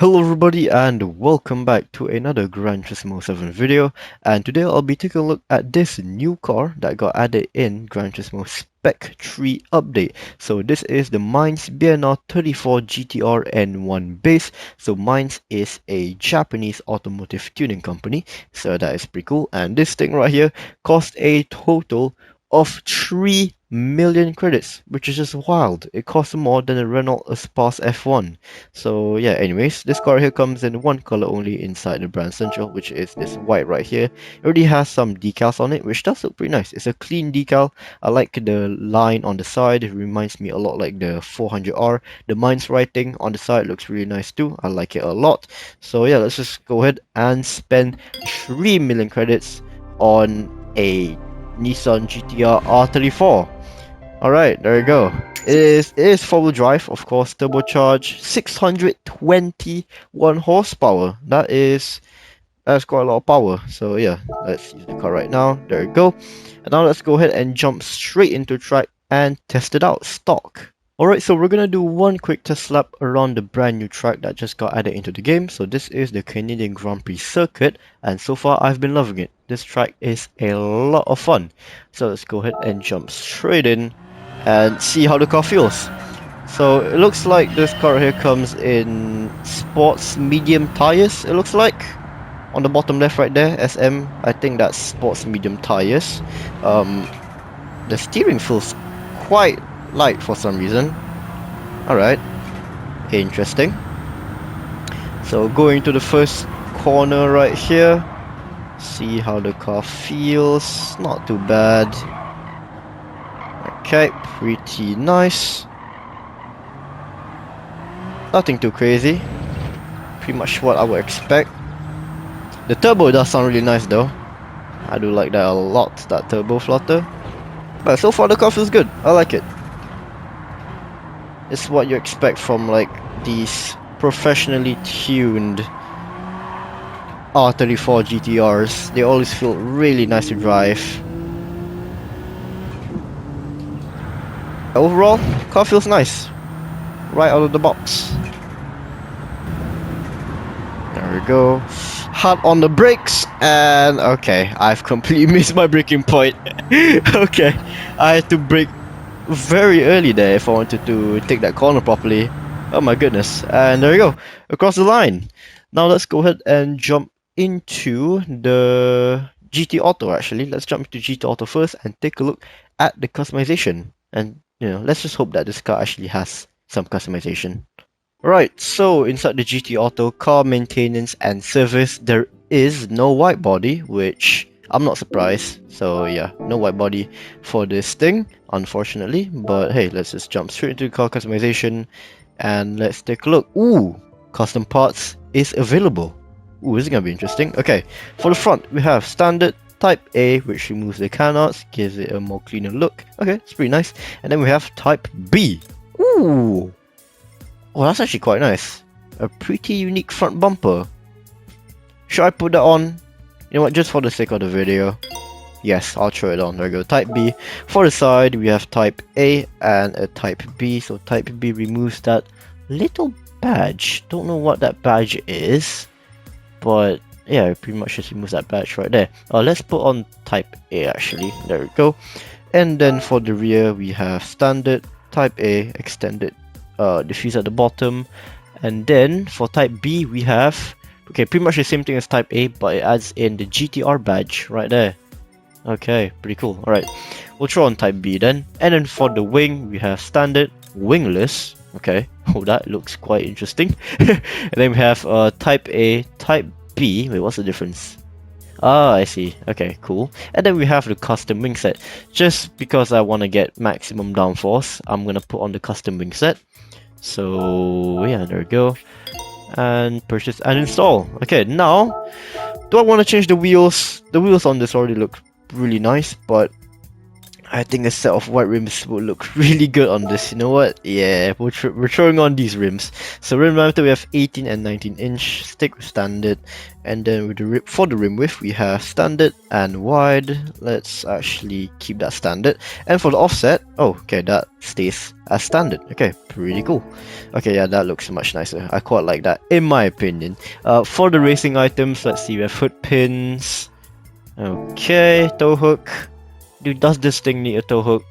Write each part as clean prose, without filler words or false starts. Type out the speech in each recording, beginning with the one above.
Hello everybody and welcome back to another Gran Turismo 7 video, and today I'll be taking a look at this new car that got added in Gran Turismo Spec 3 update. So this is the Mainz BNR34 GTR N1 base. So Mainz is a Japanese automotive tuning company, so that is pretty cool. And this thing right here cost a total of 3 million credits, which is just wild. It costs more than a Renault Espace F1. So yeah, anyways, this car here comes in one color only inside the brand central, which is this white right here. It already has some decals on it, which does look pretty nice. It's a clean decal. I like the line on the side. It reminds me a lot like the 400R. The Mainz writing on the side looks really nice too. I like it a lot. So yeah, let's just go ahead and spend 3 million credits on a Nissan GTR R34. Alright, there you go. It is four-wheel drive, of course, turbocharged, 621 horsepower. That's quite a lot of power. So yeah, let's use the car right now. There you go. And now let's go ahead and jump straight into track and test it out, stock. Alright, so we're gonna do one quick test lap around the brand new track that just got added into the game. So this is the Canadian Grand Prix circuit, and so far I've been loving it. This track is a lot of fun. So let's go ahead and jump straight in and see how the car feels. So it looks like this car here comes in sports medium tires, it looks like. On the bottom left right there, SM, I think that's sports medium tires. The steering feels quite light for some reason. Alright, interesting. So going to the first corner right here, see how the car feels. Not too bad. Okay, pretty nice. Nothing too crazy. Pretty much what I would expect. The turbo does sound really nice though. I do like that a lot, that turbo flutter. But so far the car feels good. I like it. It's what you expect from like these professionally tuned R34 GTRs. They always feel really nice to drive. Overall, car feels nice. Right out of the box. There we go. Hard on the brakes, and okay, I've completely missed my braking point. Okay, I had to brake very early there if I wanted to take that corner properly. Oh my goodness. And there you go, across the line. Now let's go ahead and jump into the GT Auto. Actually, let's jump into GT Auto first and take a look at the customization. And you know, let's just hope that this car actually has some customization. Right, so inside the GT Auto car maintenance and service, there is no white body, which I'm not surprised. So yeah, no white body for this thing, unfortunately. But hey, let's just jump straight into car customization and let's take a look. Ooh, custom parts is available. Ooh, this is gonna be interesting. Okay, for the front, we have standard Type A, which removes the canards, gives it a more cleaner look. Okay, it's pretty nice. And then we have Type B. Ooh. Oh, that's actually quite nice. A pretty unique front bumper. Should I put that on? You know what, just for the sake of the video. Yes, I'll throw it on. There we go. Type B. For the side, we have Type A and a Type B. So Type B removes that little badge. Don't know what that badge is, but yeah, it pretty much just removes that badge right there. Let's put on Type A actually. There we go. And then for the rear, we have standard Type A, extended diffuse at the bottom. And then for Type B, we have pretty much the same thing as Type A, but it adds in the GTR badge right there. Okay, pretty cool. Alright, we'll throw on Type B then. And then for the wing, we have standard, wingless. Okay, oh, that looks quite interesting. And then we have Type A, Type B. Wait, what's the difference? Ah, I see. Okay, cool. And then we have the custom wing set. Just because I want to get maximum downforce, I'm gonna put on the custom wing set. So yeah, there we go. And purchase and install. Okay, now do I want to change the wheels? The wheels on this already look really nice, but I think a set of white rims would look really good on this. You know what? Yeah, we're throwing on these rims. So rim diameter we have 18 and 19 inch. Stick with standard, and then with the for the rim width we have standard and wide. Let's actually keep that standard. And for the offset, oh, okay, that stays as standard. Okay, pretty cool. Okay, yeah, that looks much nicer. I quite like that, in my opinion. For the racing items, let's see. We have hood pins. Okay, tow hook. Dude, does this thing need a tow hook?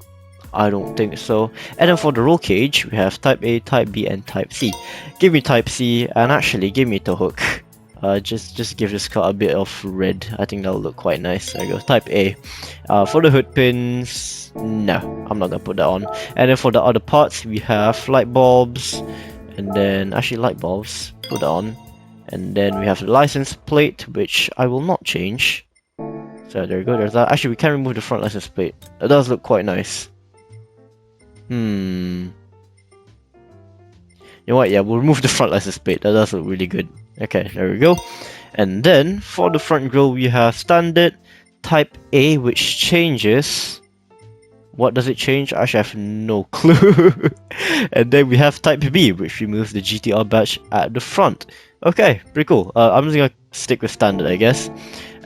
I don't think so. And then for the roll cage, we have Type A, Type B, and Type C. Give me Type C, and actually give me tow hook. Just give this car a bit of red. I think that'll look quite nice. There you go, Type A. For the hood pins, no, I'm not gonna put that on. And then for the other parts, we have light bulbs, and then actually light bulbs, put that on. And then we have the license plate, which I will not change. So there you go, there's that. Actually, we can remove the front license plate. It does look quite nice. You know what, yeah, we'll remove the front license plate. That does look really good. Okay, there we go. And then, for the front grille, we have standard Type A, which changes. What does it change? Actually, I have no clue. And then we have Type B, which removes the GTR badge at the front. Okay, pretty cool. I'm just gonna stick with standard, I guess.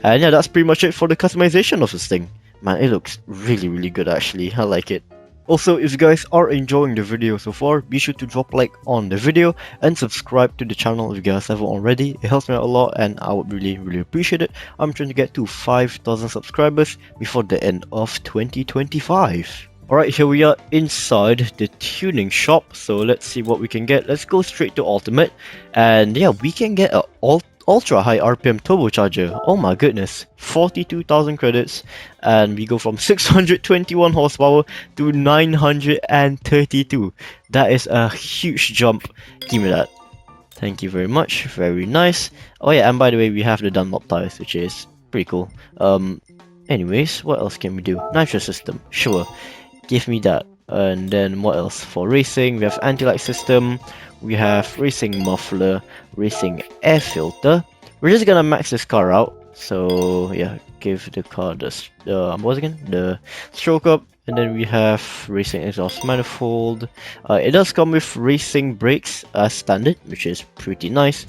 And yeah, that's pretty much it for the customization of this thing. Man, it looks really, really good actually. I like it. Also, if you guys are enjoying the video so far, be sure to drop a like on the video and subscribe to the channel if you guys haven't already. It helps me out a lot and I would really, really appreciate it. I'm trying to get to 5,000 subscribers before the end of 2025. Alright, here we are inside the tuning shop. So let's see what we can get. Let's go straight to Ultimate. And yeah, we can get a ultra high RPM turbocharger. Oh my goodness, 42,000 credits, and we go from 621 horsepower to 932. That is a huge jump. Give me that. Thank you very much. Very nice. Oh yeah, and by the way, we have the Dunlop tires, which is pretty cool. Anyways, what else can we do? Nitro system, sure. Give me that. And then what else? For racing, we have anti-lag system, we have racing muffler, racing air filter. We're just gonna max this car out. So yeah, give the car the what's again? The stroke up, and then we have racing exhaust manifold. It does come with racing brakes as standard, which is pretty nice.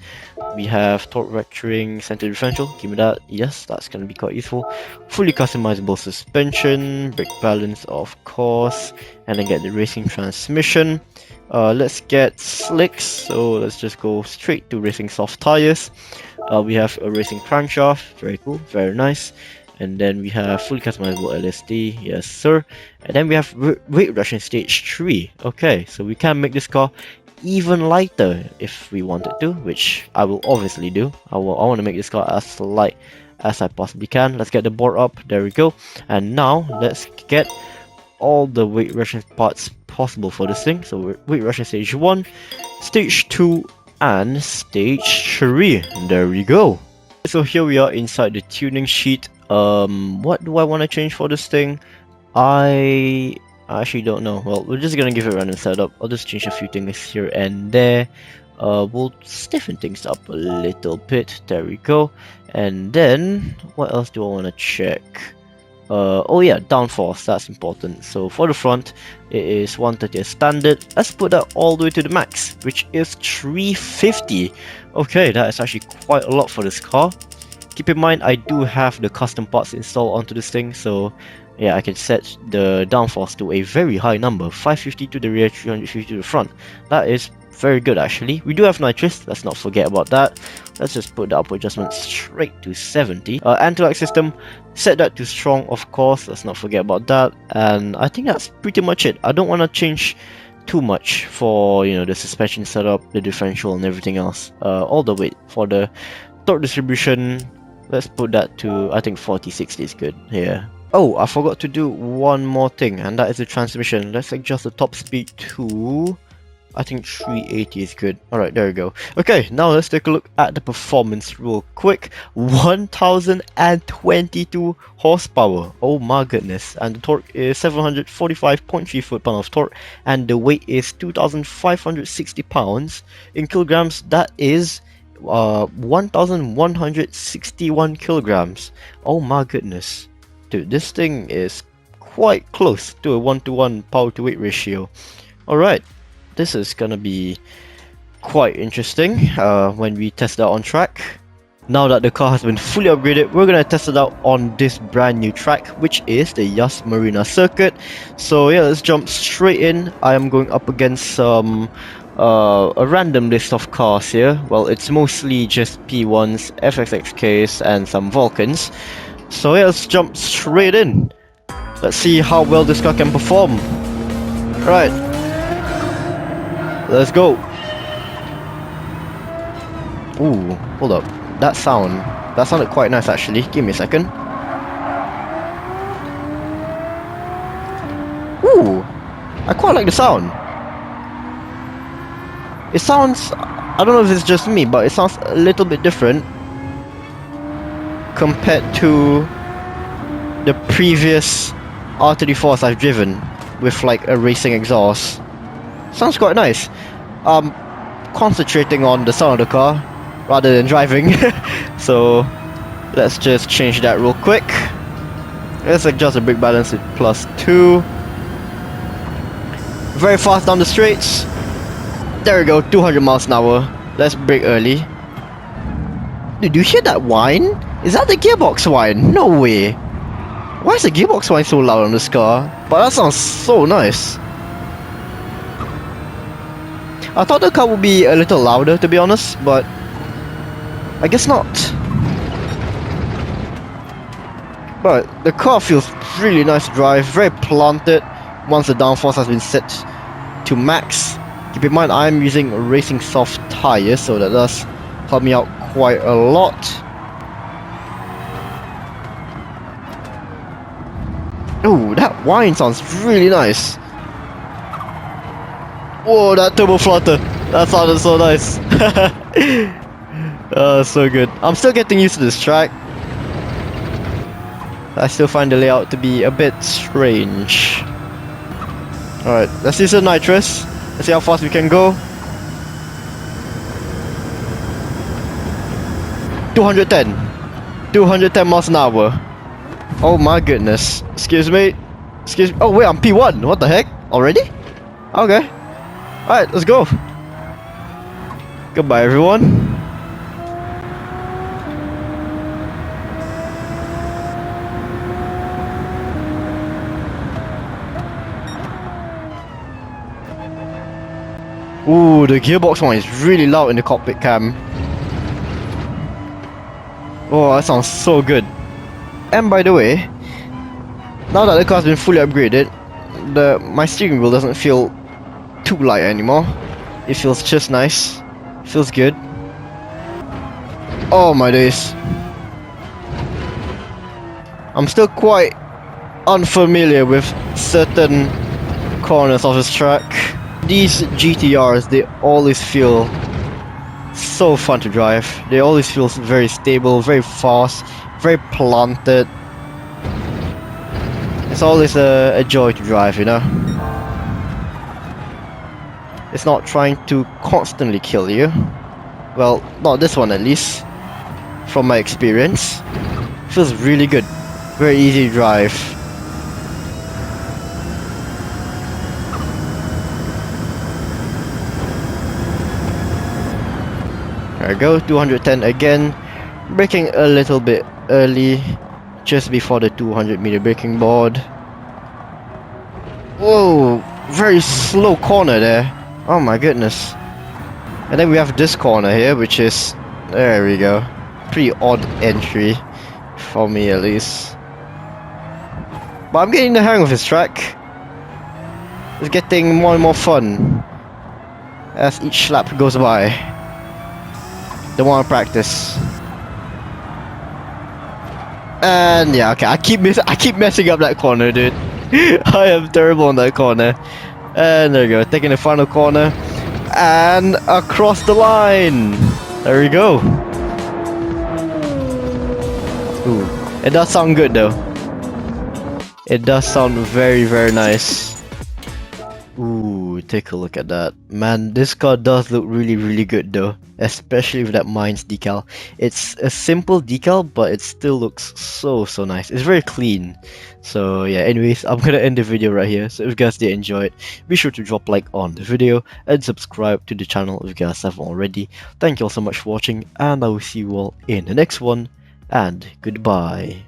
We have torque vectoring center differential. Give me that. Yes, that's gonna be quite useful. Fully customizable suspension, brake balance, of course, and then get the racing transmission. Let's get slicks. So let's just go straight to racing soft tires. We have a racing crankshaft. Very cool. Very nice. And then we have fully customizable LSD, yes sir. And then we have weight reduction stage 3. Okay, so we can make this car even lighter if we wanted to, which I will obviously do. I want to make this car as light as I possibly can. Let's get the board up, there we go. And now let's get all the weight reduction parts possible for this thing. So weight reduction stage 1, stage 2, and stage 3. There we go. So here we are inside the tuning sheet. What do I want to change for this thing? I actually don't know. Well, we're just gonna give it a random setup. I'll just change a few things here and there. We'll stiffen things up a little bit. There we go. And then what else do I want to check? Oh yeah, downforce, that's important. So for the front, it is 130 as standard. Let's put that all the way to the max, which is 350. Okay, that is actually quite a lot for this car. Keep in mind, I do have the custom parts installed onto this thing, so yeah, I can set the downforce to a very high number, 550 to the rear, 350 to the front. That is very good actually. We do have nitrous, let's not forget about that. Let's just put the upward adjustment straight to 70. Anti-lag system, set that to strong of course, let's not forget about that. And I think that's pretty much it. I don't want to change too much for, you know, the suspension setup, the differential and everything else. All the way for the torque distribution, let's put that to, I think 40-60 is good here. Oh, I forgot to do one more thing, and that is the transmission. Let's adjust the top speed to, I think 380 is good. Alright, there we go. Okay, now let's take a look at the performance real quick. 1022 horsepower. Oh my goodness. And the torque is 745.3 foot-pound of torque. And the weight is 2,560 pounds. In kilograms, that is 1,161 kilograms. Oh my goodness. Dude, this thing is quite close to a 1-to-1 power to weight ratio. Alright, this is gonna be quite interesting when we test it out on track. Now that the car has been fully upgraded, we're gonna test it out on this brand new track, which is the Yas Marina circuit. So yeah, let's jump straight in. I am going up against some a random list of cars here. Well, it's mostly just P1s, FXXKs, and some Vulcans. So yeah, let's jump straight in. Let's see how well this car can perform. Right, let's go. Ooh, hold up. That sounded quite nice actually. Give me a second. Ooh, I quite like the sound. It sounds, I don't know if it's just me, but it sounds a little bit different compared to the previous R34s I've driven with like a racing exhaust. Sounds quite nice. Concentrating on the sound of the car rather than driving. So let's just change that real quick. Let's adjust the brake balance to +2. Very fast down the straights. There we go, 200 miles an hour. Let's brake early. Dude, do you hear that whine? Is that the gearbox whine? No way. Why is the gearbox whine so loud on this car? But that sounds so nice. I thought the car would be a little louder, to be honest, but I guess not. But the car feels really nice to drive, very planted once the downforce has been set to max. Keep in mind I'm using racing soft tires, so that does help me out quite a lot. Ooh, that whine sounds really nice. Whoa, that turbo flutter. That sounded so nice. So good. I'm still getting used to this track. I still find the layout to be a bit strange. Alright, let's use the nitrous. Let's see how fast we can go. 210 miles an hour. Oh my goodness. Excuse me. Oh wait, I'm P1. What the heck? Already? Okay. Alright, let's go. Goodbye everyone. Ooh, the gearbox one is really loud in the cockpit cam. Oh, that sounds so good. And by the way, now that the car's been fully upgraded, my steering wheel doesn't feel too light anymore. It feels just nice. Feels good. Oh my days. I'm still quite unfamiliar with certain corners of this track. These GTRs, they always feel so fun to drive. They always feel very stable, very fast, very planted. It's always a joy to drive, you know. It's not trying to constantly kill you. Well, not this one at least. From my experience, feels really good. Very easy to drive. There we go, 210 again. Braking a little bit early, just before the 200-meter braking board. Whoa, very slow corner there. Oh my goodness. And then we have this corner here, which is, there we go, pretty odd entry for me at least. But I'm getting the hang of this track. It's getting more and more fun as each lap goes by. The more I practice. And yeah, okay, I keep messing up that corner, dude. I am terrible on that corner. And there we go, taking the final corner. And across the line. There we go. Ooh, it does sound good though. It does sound very, very nice. Ooh, take a look at that. Man, this car does look really, really good though. Especially with that Mines decal. It's a simple decal, but it still looks so, so nice. It's very clean. So yeah, anyways, I'm gonna end the video right here. So if you guys did enjoy it, be sure to drop a like on the video and subscribe to the channel if you guys haven't already. Thank you all so much for watching, and I will see you all in the next one, and goodbye.